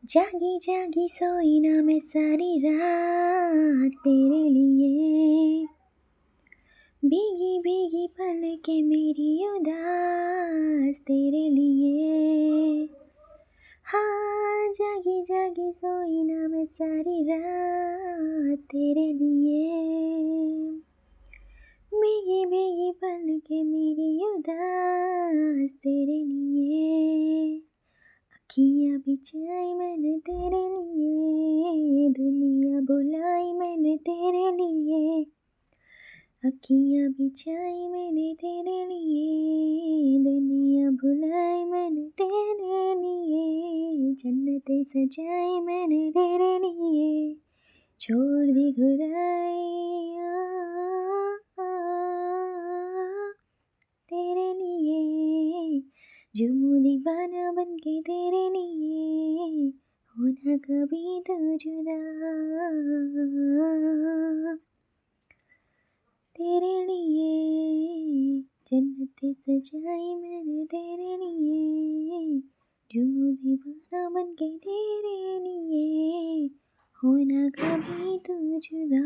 जागी जागी सोई ना मैं सारी रात तेरे लिए, भीगी भीगी पलकें मेरी उदास तेरे लिए। हाँ, जागी जागी सोई ना मैं सारी रात तेरे लिए, भीगी भीगी पलकें मेरी उदास तेरे लिए। अखियाँ बिछाई मैंने तेरे लिए, दुनिया बुलाई मैंने तेरे लिए। अखियाँ बिछाई मैंने तेरे लिए, दुनिया बुलाई मैंने तेरे लिए। जन्नतें सजाई मैंने तेरे लिए, छोड़ दी खुदाइयाँ तेरे लिए। झूमूं दीवाना बनके तेरे लिए, होना कभी तो जुदा तेरे लिए। जन्नतें सजाई मैंने तेरे लिए, झूमूं दीवाना बनके तेरे लिए, होना कभी तो जुदा।